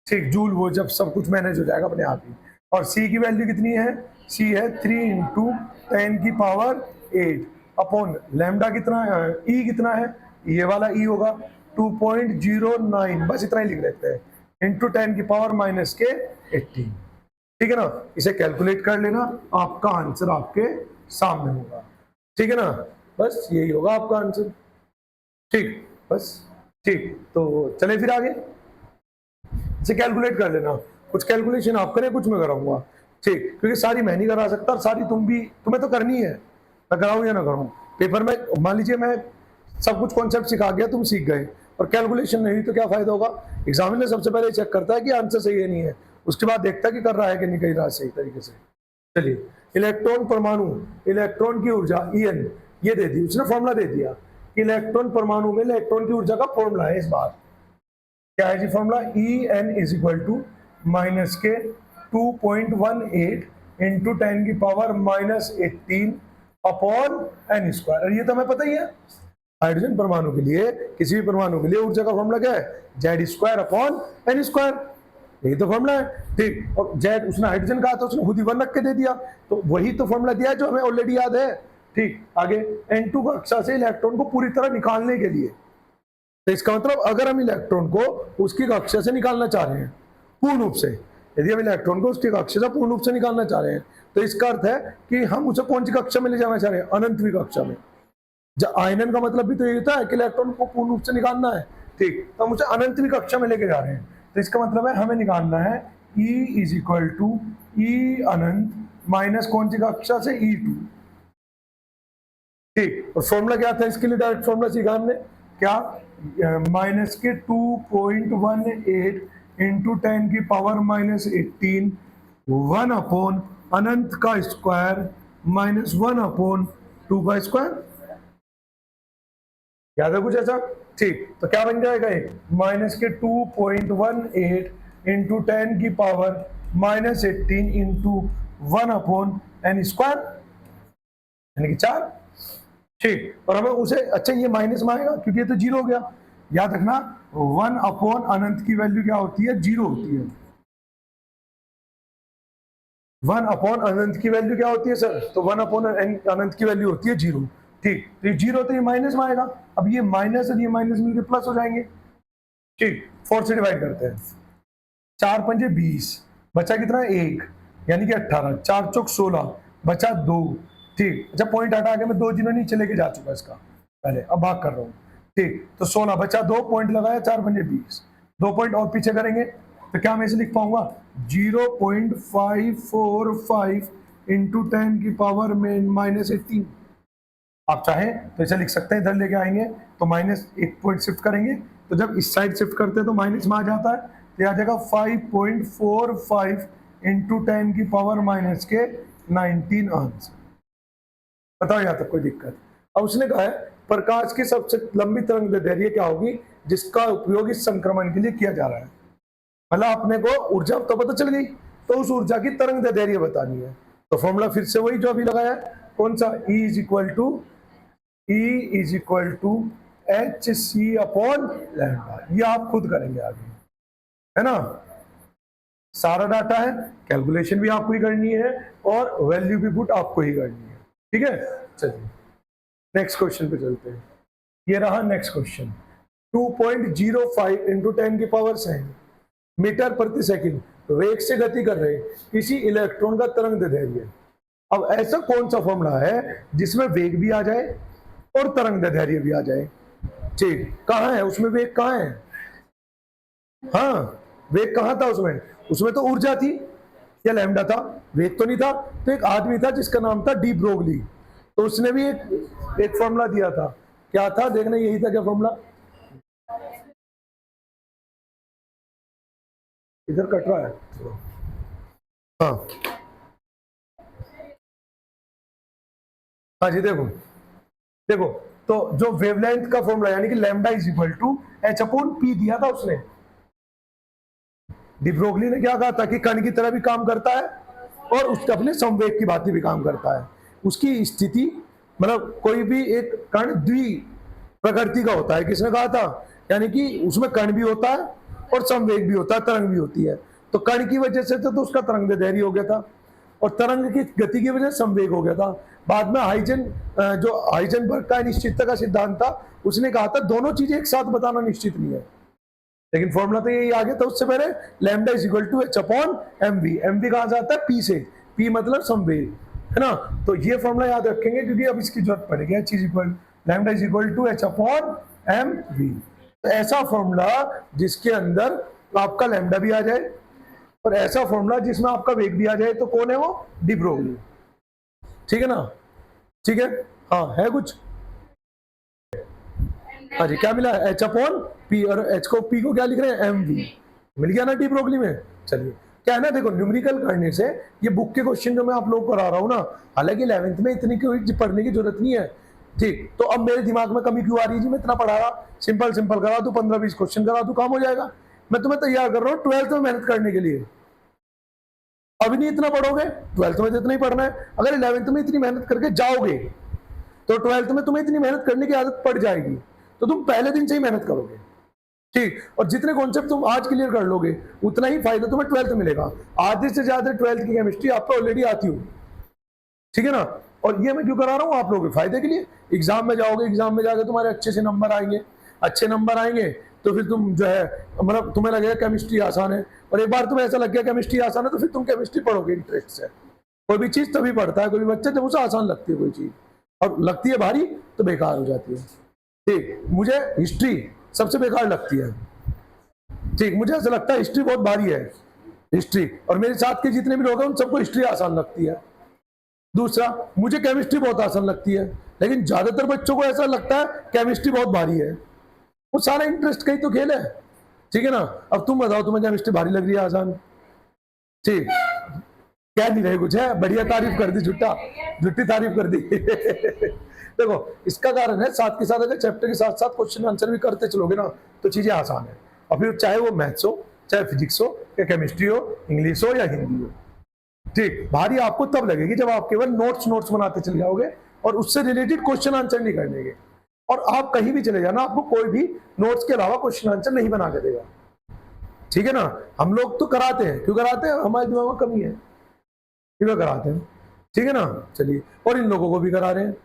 ठीक, जूल वो जब सब कुछ मैनेज हो जाएगा अपने आप ही। और सी की वैल्यू कितनी है, सी है 3 इंटू 10 की पावर 8 अपॉन लैम्डा कितना है, ई कितना है, ये वाला ई होगा 2.09। बस इतना ही लिख लेते हैं इंटू 10 की पावर माइनस के 18। ठीक है ना, इसे कैलकुलेट कर लेना, आपका आंसर आपके सामने होगा। ठीक है ना, बस यही होगा आपका आंसर। ठीक, बस ठीक, तो चले फिर आगे, इसे कैलकुलेट कर लेना। कुछ कैलकुलेशन आप करें, कुछ मैं कराऊंगा। ठीक, क्योंकि सारी मैं नहीं करा सकता, सारी तुम्हें तो करनी है, मैं कराऊं या ना कराऊं। पेपर में मान लीजिए मैं सब कुछ कॉन्सेप्ट सिखा गया, तुम सीख गए और कैलकुलेशन नहीं तो क्या फायदा होगा। एग्जामिनर सबसे पहले चेक करता है कि आंसर सही है नहीं है, उसके बाद देखता है कि कर रहा है कि नहीं कर रहा है सही तरीके से। चलिए, इलेक्ट्रॉन परमाणु, इलेक्ट्रॉन की ऊर्जा En ये दे दी उसने, फॉर्मूला दे दिया। इलेक्ट्रॉन परमाणु में इलेक्ट्रॉन की ऊर्जा का फॉर्मूला है इस बार। क्या है जी formula, En is equal to minus के 2.18 इंटू 10 की power minus 18 upon n square. ये तो हमें पता ही है, हाइड्रोजन परमाणु के लिए, किसी भी परमाणु के लिए ऊर्जा का फॉर्मूला क्या है, Z square upon N square. यही तो फॉर्मूला है। ठीक, और जेड उसने हाइड्रोजन कहा था, उसने खुद ही 1 रख के दे दिया, तो वही तो फॉर्मूला दिया है जो हमें ऑलरेडी याद है। ठीक, आगे N2 कक्षा से इलेक्ट्रॉन को पूरी तरह निकालने के लिए, तो इसका मतलब अगर हम इलेक्ट्रॉन को उसकी कक्षा से निकालना चाह रहे हैं पूर्ण रूप से, यदि हम इलेक्ट्रॉन को उसकी कक्षा से पूर्ण रूप से निकालना चाह रहे हैं तो इसका अर्थ है कि हम उसे कौन सी कक्षा में ले जाना चाह रहे हैं, अनंतवीं कक्षा में। जब आयनन का मतलब भी तो ये होता है कि इलेक्ट्रॉन को पूर्ण रूप से निकालना है। ठीक, तो हम उसे अनंतवीं कक्षा में लेके जा रहे हैं, तो इसका मतलब है हमें निकालना है E is equal to E अनंत माइनस कौन सी कक्षा से E2। ठीक, और फॉर्मूला क्या था इसके लिए? डायरेक्ट फॉर्मूला सीखा हमने क्या? माइनस के 2.18 इंटू 10 की पावर -18 1 अपॉन अनंत का स्क्वायर -1 अपॉन 2 का स्क्वायर। याद है कुछ ऐसा? ठीक, तो क्या बन जाएगा ये? माइनस के 2.18 इंटू 10 की power -18 into 1 upon n square, यानी कि 4। ठीक, और हमें उसे, अच्छा ये माइनस में आएगा क्योंकि ये तो 0 हो गया। याद रखना 1 अपॉन अनंत की वैल्यू क्या होती है? 0 होती है। 1 अपॉन अनंत की वैल्यू क्या होती है सर? तो 1 अपॉन अनंत की वैल्यू होती है 0। ठीक, तो ये 0 तो ये माइनस में आएगा। अब ये माइनस और ये माइनस मिलकर प्लस हो जाएंगे। ठीक, 4 से डिवाइड करते हैं। 4 पंजे 20, बचा कितना? 1, यानी कि 18। 4 चौक 16, बचा 2। ठीक, अच्छा पॉइंट हटा के मैं 2 जिन्होंने नीचे लेके जा चुका इसका पहले, अब भाग कर रहा हूँ। ठीक, तो 16 बचा 2, पॉइंट लगाया, 4 पंजे 20, 2 पॉइंट और पीछे करेंगे तो क्या मैं इसे लिख पाऊंगा? 0.545 इंटू 10 की पावर में -18। आप चाहें तो इसे लिख सकते हैं, इधर लेके आएंगे तो माइनस 1 पॉइंट शिफ्ट करेंगे, तो जब इस साइड शिफ्ट करते हैं तो माइनस में आ जाता है, तो आ जाएगा 5.45 इंटू 10 की पावर -19 आंसर। बताओ यहाँ तक कोई दिक्कत? अब उसने कहा है प्रकाश की सबसे लंबी तरंगदैर्घ्य क्या होगी जिसका उपयोग इस संक्रमण के लिए किया जा रहा है। मतलब अपने को ऊर्जा तो पता चल गई, तो उस ऊर्जा की तरंगदैर्घ्य बतानी है। तो फॉर्मूला फिर से वही जो अभी लगाया, कौन सा? E is equal to HC upon lambda. ये आप खुद करेंगे आगे, है ना? सारा डाटा है, कैलकुलेशन भी आपको ही करनी है और वैल्यू भी पुट आपको ही करनी है। ठीक है, चलिए नेक्स्ट क्वेश्चन पे चलते हैं। ये रहा नेक्स्ट क्वेश्चन। 2.05 इंटू 10 की पावर 7 मीटर प्रति सेकंड वेग से गति कर रहे किसी इलेक्ट्रॉन का तरंगदैर्घ्य। अब ऐसा कौन सा फॉर्मूला है जिसमें वेग भी आ जाए और तरंगदैर्घ्य भी आ जाए? ठीक, कहाँ है उसमें वेग? कहाँ है? हाँ, वेग कहाँ था उसमें? उसमें तो ऊर्जा थी या लैम्डा था, वेग तो नहीं था। तो एक आदमी था जिसका नाम था डी ब्रोगली, तो उसने भी एक फॉर्मूला दिया था। क्या था देखना, यही था क्या फॉर्मूला? इधर कट रहा है। हाँ हाँ जी, देखो देखो, तो जो वेवलेंथ का फॉर्मूला यानी कि lambda is equal to H upon P दिया था उसने। डी ब्रोगली ने क्या कहा था कि कण की तरह भी काम करता है और उसके अपने संवेग की भांति भी काम करता है। उसकी स्थिति मतलब कोई भी एक कण द्वि प्रकृति का होता है, किसने कहा था? यानी कि उसमें कण भी होता है और संवेग भी होता है, तरंग भी होती है। तो कण की वजह से तो उसका तरंगदैर्घ्य हो गया था और तरंग की गति की वजह से संवेग हो गया था। बाद में जो हाइजेनबर्ग का अनिश्चितता का सिद्धांत था, उसने कहा था दोनों चीजें एक साथ बताना निश्चित नहीं है, लेकिन फॉर्मूला तो यही आ गया था उससे पहले। Lambda is equal to H upon MV. MV कहां से आता है? पी से। पी मतलब संवेग, है ना? तो ये फॉर्मूला याद रखेंगे क्योंकि अब इसकी जरूरत पड़ेगी। H is equal lambda is equal to H upon M V. तो ऐसा फॉर्मूला जिसके अंदर आपका लैम्डा भी आ जाए और ऐसा फॉर्मूला जिसमें आपका वेग भी आ जाए, तो कौन है वो? De Broglie. ठीक है ना? ठीक है, हाँ है कुछ? हाँ जी, क्या मिला? एच अपॉन पी, और एच को पी को क्या लिख रहे हैं? M we. मिल गया ना डी ब्रोगली में। चलिए, क्या है ना, देखो न्यूमेरिकल करने से ये बुक के क्वेश्चन जो मैं आप लोगों को करा रहा हूँ ना, हालांकि 11th में इतनी कोई पढ़ने की जरूरत नहीं है। ठीक, तो अब मेरे दिमाग में कमी क्यों आ रही है जी? मैं इतना पढ़ा रहा, सिंपल सिंपल करा दूं, 15-20 क्वेश्चन करा दूं, काम हो जाएगा। मैं तुम्हें तैयार कर रहा हूँ 12th में मेहनत करने के लिए। अभी नहीं इतना पढ़ोगे, 12th में तो इतना ही पढ़ना है। अगर 11th में इतनी मेहनत करके जाओगे तो 12th में तुम्हें इतनी मेहनत करने की आदत पड़ जाएगी, तो तुम पहले दिन से ही मेहनत करोगे। ठीक, और जितने कॉन्सेप्ट तुम आज क्लियर कर लोगे उतना ही फायदा तुम्हें 12th में मिलेगा। आधे से ज्यादा 12th की केमिस्ट्री आपको ऑलरेडी आती होगी। ठीक है ना? और ये मैं क्यों करा रहा हूँ? आप लोगों के फायदे के लिए। एग्जाम में जाओगे, एग्जाम में जाकर तुम्हारे अच्छे से नंबर आएंगे, अच्छे नंबर आएंगे तो फिर तुम जो है मतलब तुम्हें लगेगा केमिस्ट्री आसान है, और एक बार तुम्हें ऐसा लग गया केमिस्ट्री आसान है तो फिर तुम केमिस्ट्री पढ़ोगे इंटरेस्ट से। कोई भी चीज तभी पढ़ता है, कोई भी बच्चा जब उसे आसान लगती है कोई चीज, और लगती है भारी तो बेकार हो जाती है। ठीक, मुझे हिस्ट्री सबसे बेकार लगती है। ठीक, मुझे ऐसा लगता है हिस्ट्री बहुत भारी है हिस्ट्री, और मेरे साथ के जितने भी लोग हैं उन सबको हिस्ट्री आसान लगती है। दूसरा, मुझे केमिस्ट्री बहुत आसान लगती है, लेकिन ज्यादातर बच्चों को ऐसा लगता है केमिस्ट्री बहुत भारी है, वो सारा इंटरेस्ट कहीं तो खेल है, ठीक है ना। अब तुम बताओ तुम्हें केमिस्ट्री भारी लग रही है आसान? ठीक, कह नहीं रहे कुछ है, बढ़िया तारीफ कर दी, झूठी तारीफ कर दी। देखो इसका कारण है, साथ के साथ अगर चैप्टर के साथ साथ क्वेश्चन आंसर भी करते चलोगे ना तो चीजें आसान है। और फिर चाहे वो मैथ्स हो, चाहे फिजिक्स हो, या केमिस्ट्री हो, इंग्लिश हो या हिंदी हो, ठीक, भारी आपको तब लगेगी जब आप केवल नोट्स बनाते चले जाओगे और उससे रिलेटेड क्वेश्चन आंसर नहीं करने। और आप कहीं भी चले जाना, आपको कोई भी नोट्स के अलावा क्वेश्चन आंसर नहीं बना के देगा, ठीक है ना। हम लोग तो कराते हैं, क्यों कराते हैं? हमारे दिमाग में कमी है, क्यों कराते हैं, ठीक है ना। चलिए, और इन लोगों को भी करा रहे हैं,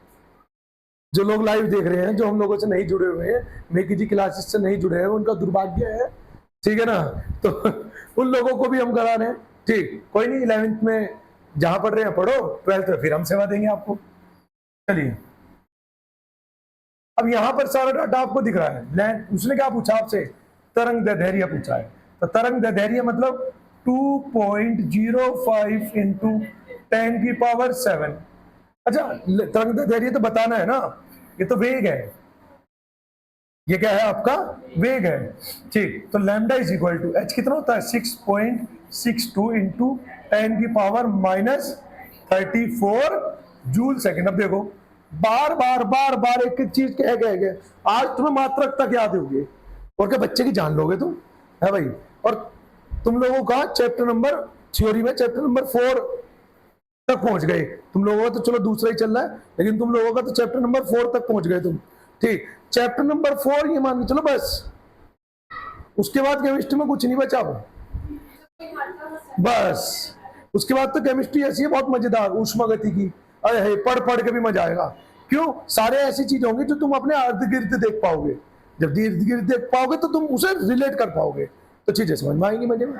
जो लोग लाइव देख रहे हैं, जो हम लोगों से नहीं जुड़े हुए हैं, मेकी जी क्लासेस से नहीं जुड़े हैं, उनका दुर्भाग्य है, ठीक है ना। तो उन लोगों को भी हम करा रहे हैं, ठीक, कोई नहीं, 11th में जहां पढ़ रहे हैं पढ़ो, 12th में फिर हम सेवा देंगे आपको। चलिए, अब यहां पर सारा डाटा आपको दिख रहा है। उसने क्या पूछा आपसे? तरंग दैर्ध्य पूछा है। तो तरंग दैर्ध्य मतलब 2.05 इंटू 10⁻⁷। अच्छा, तरंग दैर्ध्य तो बताना है ना, ये तो वेग है, ये क्या है आपका? वेग है, ठीक। तो lambda is equal to H कितना होता है? 6.62 इंटू 10⁻34 जूल सेकेंड। अब देखो, बार बार एक एक चीज कह गए, आज तुम्हें मात्रक तक याद होगी, और क्या बच्चे की जान लोगे तुम, है भाई। और तुम लोगों का चैप्टर नंबर, थ्योरी में चैप्टर नंबर 4 तक पहुंच गए। तुम लोगों का तो चलो दूसरा ही चल रहा है, लेकिन तुम लोगों का तो चैप्टर नंबर 4 तक पहुंच गए तुम, ठीक। चैप्टर नंबर 4 ये मान के चलो बस, उसके बाद केमिस्ट्री में कुछ नहीं बचा बस। उसके बाद तो केमिस्ट्री ऐसी है बहुत मजेदार, ऊष्मागति की, अरे पढ़ के भी मजा आएगा। क्यों? सारे ऐसी चीज होंगी जो तुम अपने अर्ध गिर्द देख पाओगे। जब इर्द गिर्द देख पाओगे तो तुम उसे रिलेट कर पाओगे, तो चीजें समझ में आएंगी मजे में,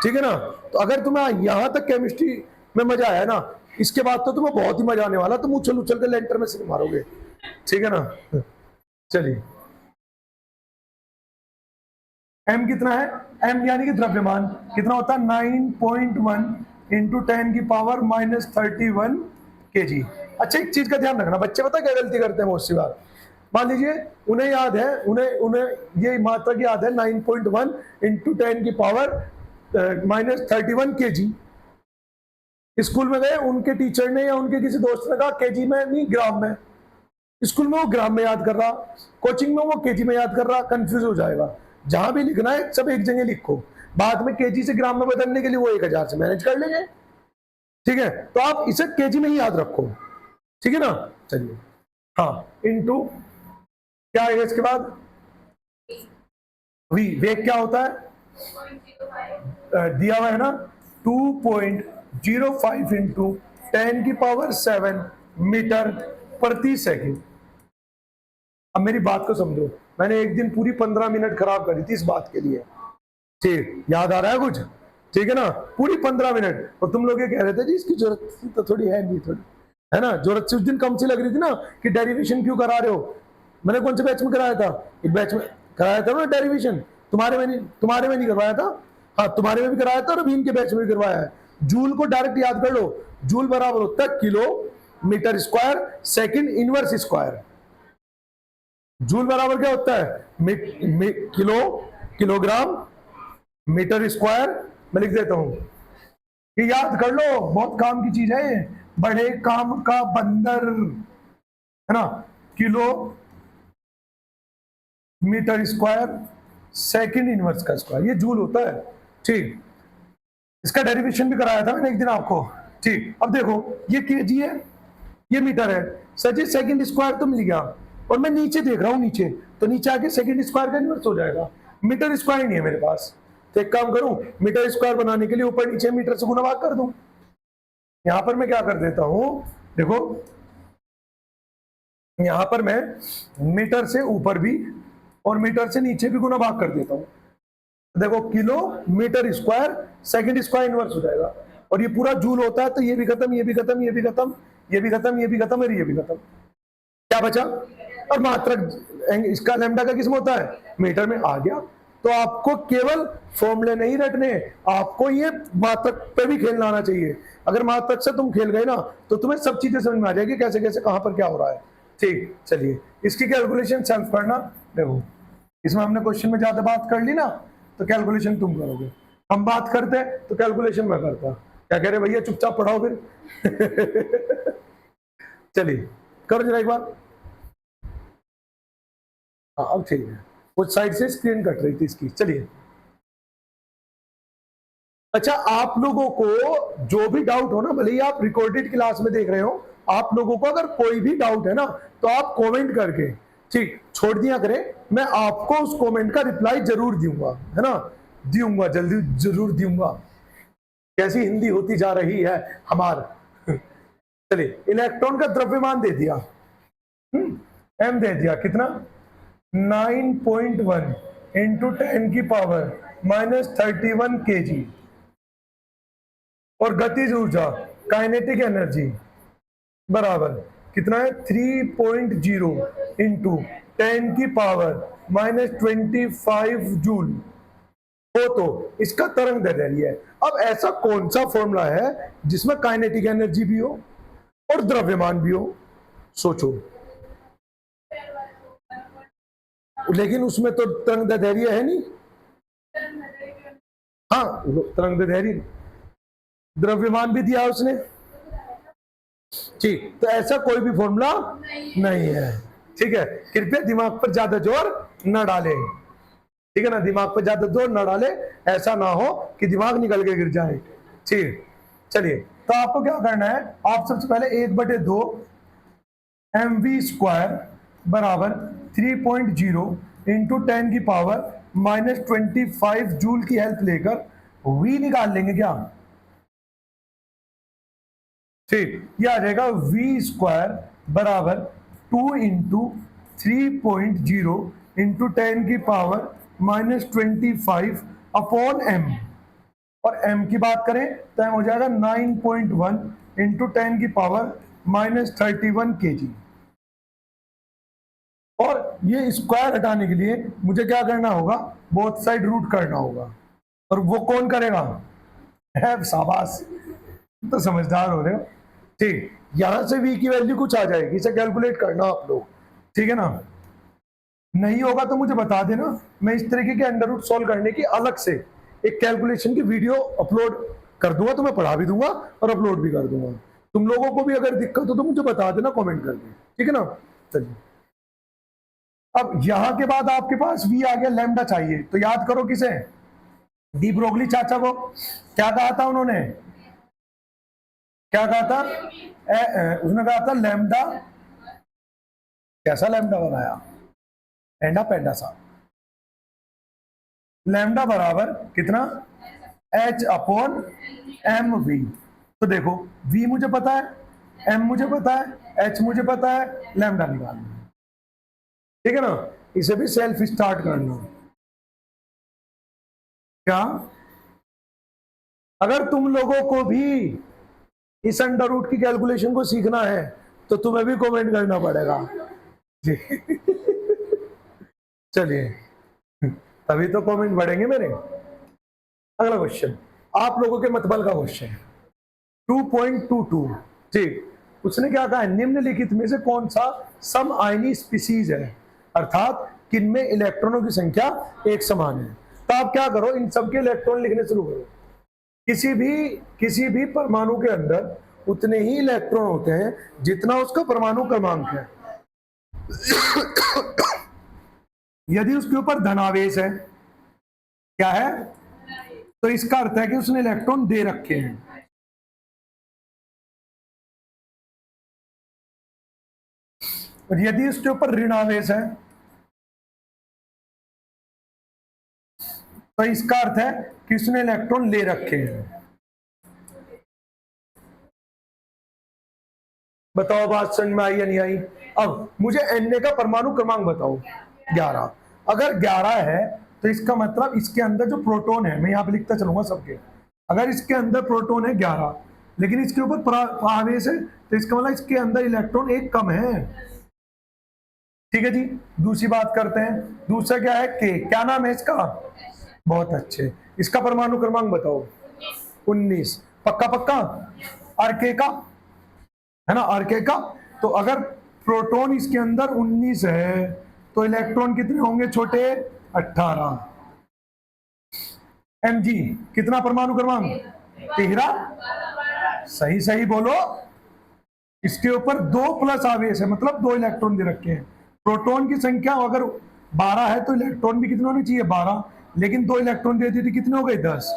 ठीक है ना। तो अगर तुम्हें यहां तक केमिस्ट्री में मजा आया ना, इसके बाद तो तुम्हें बहुत ही मजा आने वाला, तुम उछल के लेंटर में से मारोगे, ठीक है ना। चलिए, m कितना है? m यानी कि द्रव्यमान कितना होता है? 9.1 इंटू 10⁻31 kg। अच्छा, एक चीज का ध्यान रखना, बच्चे पता क्या गलती करते हैं बहुत सी बार। मान लीजिए उन्हें याद है, उन्हें ये मात्रक याद है 9.1 इंटू 10⁻31 kg। स्कूल में गए, उनके टीचर ने या उनके किसी दोस्त ने कहा केजी में नहीं ग्राम में। स्कूल में वो ग्राम में याद कर रहा, कोचिंग में वो केजी में याद कर रहा, कंफ्यूज हो जाएगा। जहां भी लिखना है सब एक जगह लिखो, बाद में केजी से ग्राम में बदलने के लिए वो 1000 से मैनेज कर लेंगे, ठीक है। तो आप इसे केजी में ही याद रखो, ठीक है ना। चलिए, हाँ, इंटू क्या आएगा इसके बाद? वी। वेग क्या होता है? दिया हुआ है ना, 2.05 इंटू 10⁻7 मीटर प्रति सेकेंड। अब मेरी बात को समझो, मैंने एक दिन पूरी 15 मिनट खराब करी थी इस बात के लिए, ठीक, याद आ रहा है कुछ, ठीक है ना। पूरी 15 मिनट, और तुम लोग ये कह रहे थे जी इसकी जरूरत तो थोड़ी है नहीं, थोड़ी है ना जरूरत से उस दिन कम सी लग रही थी ना, कि डेरिवेशन क्यों करा रहे हो। मैंने कौन से बैच में कराया था? एक बैच में कराया था ना डेरिवेशन, तुम्हारे में नहीं करवाया था। हाँ, तुम्हारे में भी कराया था और अभी के बैच में भी करवाया है। जूल को डायरेक्ट याद कर लो, जूल बराबर होता है kilometre square second inverse square. Joule बराबर क्या होता है? Kilogram metre square. मैं लिख देता हूं, ये याद कर लो, बहुत काम की चीज है, बड़े काम का बंदर, है ना। Kilo metre square second inverse का स्क्वायर, ये जूल होता है, ठीक। इसका डेरिवेशन भी कराया था मैंने एक दिन आपको, ठीक। अब देखो, ये केजी है, ये मीटर है, सर जी सेकंड स्क्वायर तो मिल गया, और मैं नीचे देख रहा हूं, नीचे तो नीचे आके सेकंड स्क्वायर का इनवर्स हो जाएगा। मीटर स्क्वायर नहीं है मेरे पास, तो एक काम करूं, मीटर स्क्वायर बनाने के लिए ऊपर नीचे मीटर से गुणा भाग कर दूं। यहां पर मैं क्या कर देता हूं, देखो यहां पर मैं मीटर से ऊपर भी और मीटर से नीचे भी गुणा भाग कर देता हूं। देखो, kilo metre square second square inverse हो जाएगा, और ये पूरा जूल होता है, तो ये भी खत्म, ये भी खत्म, ये भी खत्म, ये भी खत्म, ये भी खत्म, और ये भी खत्म। क्या बचा? और मात्रक इसका लैम्डा का किस्म होता है मीटर में, आ गया। तो आपको केवल फॉर्मूले नहीं रटने, आपको ये मात्रक पे भी खेलना आना चाहिए। अगर मात्रक से तुम खेल गए ना तो तुम्हें सब चीजें समझ में आ जाएगी, कैसे कैसे कहां पर क्या हो रहा है। ठीक, चलिए इसकी कैलकुलेशन सेल्फ करना। देखो इसमें हमने क्वेश्चन में ज्यादा बात कर ली ना, तो कैलकुलेशन तुम करोगे, हम बात करते तो कैलकुलेशन मैं करता। क्या कह रहे भैया, चुपचाप पढ़ाओ फिर। चलिए करो जरा एक बार। हाँ अब ठीक है, उस साइड से स्क्रीन कट रही थी इसकी। चलिए अच्छा, आप लोगों को जो भी डाउट हो ना, भले ही आप रिकॉर्डेड क्लास में देख रहे हो, आप लोगों को अगर कोई भी डाउट है ना तो आप कमेंट करके ठीक छोड़ दिया करें, मैं आपको उस कमेंट का रिप्लाई जरूर दूंगा, है ना, दूंगा, जल्दी जरूर दूंगा। कैसी हिंदी होती जा रही है हमार। चलिए इलेक्ट्रॉन का द्रव्यमान दे दिया, एम दे दिया कितना, 9.1 इंटू 10 की पावर -31 kg, और गतिज ऊर्जा काइनेटिक एनर्जी बराबर कितना है, 3.0 इंटू 10 की पावर -25 जूल हो, तो इसका तरंग दैर्ध्य है। अब ऐसा कौन सा फॉर्मूला है जिसमें काइनेटिक एनर्जी भी हो और द्रव्यमान भी हो, सोचो। लेकिन उसमें तो तरंग दैर्ध्य है नहीं। हाँ तरंग दैर्ध्य, द्रव्यमान भी दिया उसने, ठीक, तो ऐसा कोई भी फॉर्मूला नहीं है। ठीक है, कृपया दिमाग पर ज्यादा जोर न डालें, ठीक है ना, दिमाग पर ज्यादा जोर न डालें, ऐसा ना हो कि दिमाग निकल के गिर जाए। ठीक, चलिए तो आपको क्या करना है, आप सबसे पहले 1/2 mv² बराबर 3.0 इंटू 10 की पावर -25 जूल की हेल्प लेकर v निकाल लेंगे क्या। ठीक, ये आ जाएगा v² बराबर 2 इंटू 3.0 इंटू 10 की पावर -25 अपॉन m, और m की बात करें तो m हो जाएगा 9.1 इंटू 10 की पावर -31 kg। और ये स्क्वायर हटाने के लिए मुझे क्या करना होगा, बोथ साइड रूट करना होगा, और वो कौन करेगा, है शाबाश, तो समझदार हो रहे हो। ठीक, यहां से v की वैल्यू कुछ आ जाएगी, इसे कैलकुलेट करना आप लोग, ठीक है ना। नहीं होगा तो मुझे बता देना, मैं इस तरीके के अंडर रूट सॉल्व करने की अलग से एक कैलकुलेशन की वीडियो अपलोड कर दूंगा, तो मैं पढ़ा भी दूंगा और अपलोड भी कर दूंगा। तुम लोगों को भी अगर दिक्कत हो तो मुझे बता देना कमेंट करके, ठीक है ना। चलिए अब यहां के बाद आपके पास v आ गया, लैम्डा चाहिए, तो याद करो किसे, डी ब्रोगली चाचा को। क्या कहा था उन्होंने, क्या कहा था, उसने कहा था लैम्डा, कैसा लैम्डा बनाया, एंडा पेंडा सा, लैम्डा बराबर कितना, h अपॉन एम वी। तो देखो v मुझे पता है, m मुझे पता है, h मुझे पता है, लैम्डा निकालना, ठीक है ना। इसे भी सेल्फ स्टार्ट करना। क्या, अगर तुम लोगों को भी इस अंडर रूट की कैलकुलेशन को सीखना है तो तुम्हें भी कमेंट करना पड़ेगा जी। चलिए तभी तो कमेंट बढ़ेंगे मेरे। अगला क्वेश्चन आप लोगों के मतबल का क्वेश्चन 2.22, ठीक, उसने क्या कहा है, निम्नलिखित में से कौन सा सम आयनी स्पीसीज है, अर्थात किनमें इलेक्ट्रॉनों की संख्या एक समान है। तो आप क्या करो, इन सबके इलेक्ट्रॉन लिखने शुरू करो। किसी भी परमाणु के अंदर उतने ही इलेक्ट्रॉन होते हैं जितना उसका परमाणु क्रमांक है। यदि उसके ऊपर धनावेश है, क्या है, तो इसका अर्थ है कि उसने इलेक्ट्रॉन दे रखे हैं। और यदि उसके ऊपर ऋणावेश है तो इसका अर्थ है कि उसने इलेक्ट्रॉन ले रखे हैं। बताओ बात समझ में आई या नहीं आई। अब मुझे Na का परमाणु क्रमांक बताओ, 11। अगर 11 है तो इसका मतलब इसके अंदर जो प्रोटॉन है, मैं यहां पे लिखता चलूंगा सबके, अगर इसके अंदर प्रोटॉन है 11 लेकिन इसके ऊपर आवेश है, तो इसका मतलब इसके अंदर इलेक्ट्रॉन एक कम है, ठीक है जी। दूसरी बात करते हैं, दूसरा क्या है, के, क्या नाम है इसका, बहुत अच्छे, इसका परमाणु क्रमांक बताओ, 19, पक्का पक्का, अर्के का है ना, अर्के का। तो अगर प्रोटॉन इसके अंदर 19 है तो इलेक्ट्रॉन कितने होंगे छोटे, 18। Mg कितना परमाणु क्रमांक, 13। सही सही बोलो, इसके ऊपर 2 प्लस आवेश है, मतलब 2 इलेक्ट्रॉन दे रखे हैं। प्रोटॉन की संख्या अगर 12 है तो इलेक्ट्रॉन भी कितने होने चाहिए, 12, लेकिन 2 इलेक्ट्रॉन दे दिए तो कितने हो गए, 10।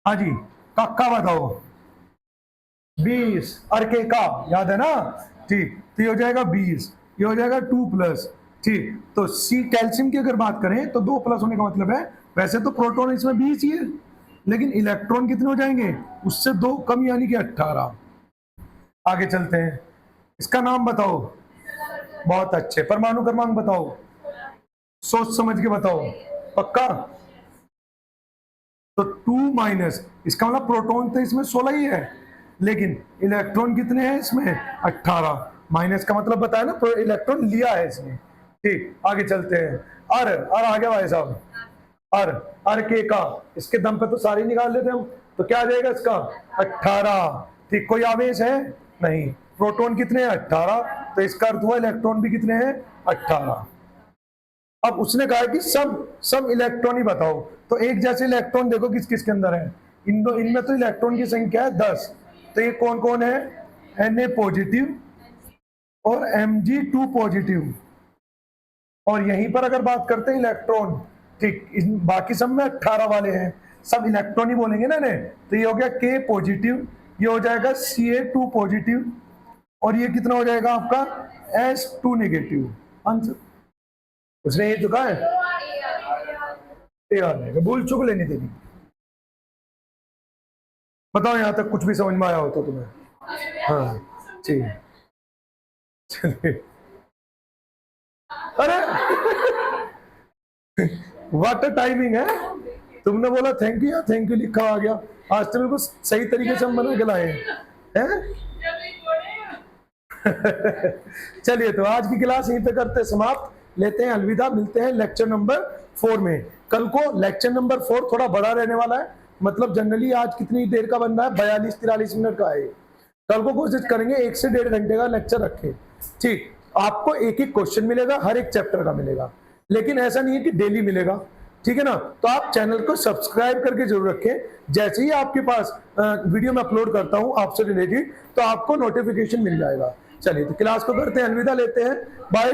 हाँ जी, कक्का बताओ, 20, अर्के का याद है ना, ठीक, तो ये हो जाएगा 20, ये हो जाएगा 2 प्लस, ठीक। तो सी, कैल्शियम की अगर बात करें तो 2 प्लस होने का मतलब है, वैसे तो प्रोटॉन इसमें 20 ही है, लेकिन इलेक्ट्रॉन कितने हो जाएंगे, उससे 2 कम, यानी कि 18। आगे चलते हैं, इसका नाम बताओ, बहुत अच्छे, परमाणु क्रमांक बताओ, सोच समझ के बताओ, पक्का। तो 2 माइनस, इसका मतलब प्रोटॉन तो इसमें 16 ही है, लेकिन इलेक्ट्रॉन कितने हैं इसमें, 18, माइनस का मतलब बताया ना, तो इलेक्ट्रॉन लिया है इसने, ठीक। आगे चलते हैं, अर आ गया भाई साहब, अर के का, इसके दम पे तो सारे निकाल लेते हम, तो क्या आ जाएगा इसका, 18, ठीक। कोई आवेश है नहीं, प्रोटॉन कितने हैं, 18, तो इसका अर्थ हुआ इलेक्ट्रॉन भी कितने हैं, 18। अब उसने कहा कि सब इलेक्ट्रॉन ही बताओ, तो एक जैसे इलेक्ट्रॉन देखो किस किस के अंदर है, इनमें तो इलेक्ट्रॉन की संख्या है 10, तो ये कौन कौन है, Na पॉजिटिव और Mg2 पॉजिटिव। और यहीं पर अगर बात करते हैं इलेक्ट्रॉन, ठीक, बाकी सब में 18 वाले हैं, सब इलेक्ट्रॉन ही बोलेंगे ना ने, तो ये हो गया K पॉजिटिव, ये हो जाएगा Ca2 पॉजिटिव, और ये कितना हो जाएगा आपका S2 नेगेटिव। आंसर उसने ये चुका है, भूल चुक लेनी देनी। बताओ यहां तक कुछ भी समझ में आया हो तो तुम्हें, हाँ ठीक, चलिए। अरे व्हाट अ टाइमिंग है, तुमने बोला थैंक यू लिखा आ गया, आज तो बिल्कुल सही तरीके से हम बना के लाए हैं। चलिए, तो आज की क्लास यहीं पे करते समाप्त, लेते हैं अलविदा, मिलते हैं लेक्चर नंबर 4 में। कल को लेक्चर नंबर 4 थोड़ा बड़ा रहने वाला है, मतलब जनरली आज कितनी देर का बन रहा है, 42-43 मिनट का है। कल को कोशिश करेंगे 1 से 1.5 घंटे का लेक्चर रखें, ठीक। आपको एक एक क्वेश्चन मिलेगा, हर एक चैप्टर का मिलेगा, लेकिन ऐसा नहीं है कि डेली मिलेगा, ठीक है ना। तो आप चैनल को सब्सक्राइब करके जरूर रखें, जैसे ही आपके पास वीडियो में अपलोड करता हूं आपसे रिलेटेड, तो आपको नोटिफिकेशन मिल जाएगा। चलिए, तो क्लास को करते हैं अलविदा, लेते हैं बाय।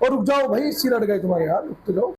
और रुक जाओ भाई, सिर अड़ गए तुम्हारे यार, रुक तो जाओ।